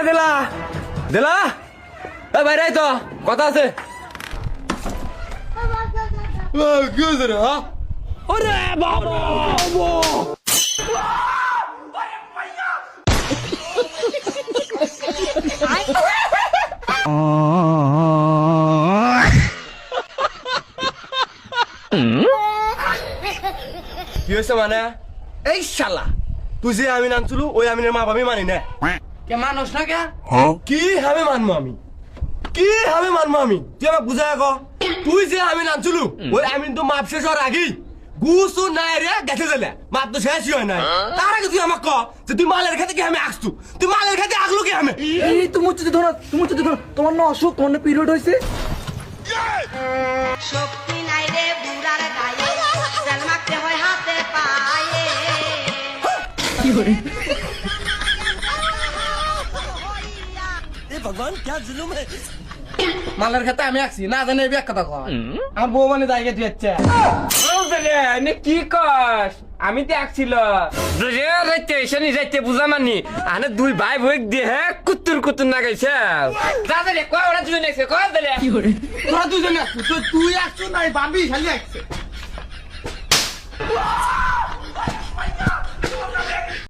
দিলা দিলা এ বাইরে আয় তো কথা আছে কি হয়েছে রে হ্যাঁ ওরে বাবা কি হয়েছে মানে এই শালা তুই যে আমি আনছিলু ওই আমিনের মা বাবা মানি না কে মানুষ না কে কি হাবে মানবো আমি কি হাবে মানবো আমি তুই আমাকে বুঝায় ক তুই যে আমি আনছিলু ওই আমিন তো মাপ শেষ হওয়ার আগেই গুসু নাই রে গেছে দিলে মাপ তো শেষই হয় নাই তার আগে তুই আমাকে ক যে তুই মালের খেতে কি আমি আসতু তুই মালের খেতে আগলো কি আমি এই তুমি হচ্ছে ধরো তোমার না অসুখ তোমার না পিরিয়ড হয়েছে শক্তি নাই রে বুড়ার গায়ে জাল মারতে হয় হাতে পায়ে কি করে ভগবান क्या जुलुम है মালের খেতে আমি আসছি না জানি এই কথা কয় আমার বউ মানে জায়গা দিয়েছে কি কস আমি তো আসছিল যাইতে বুঝা মানি আনে দুই ভাই বই দিয়ে হ্যাঁ কুত্তুর কুত্তুর না গাইছে দাদা কয় ওরা দুজন এসে কয় দিলে কি করে তোরা দুজনে আসছো তুই আসছো না বাবি খালি আসছে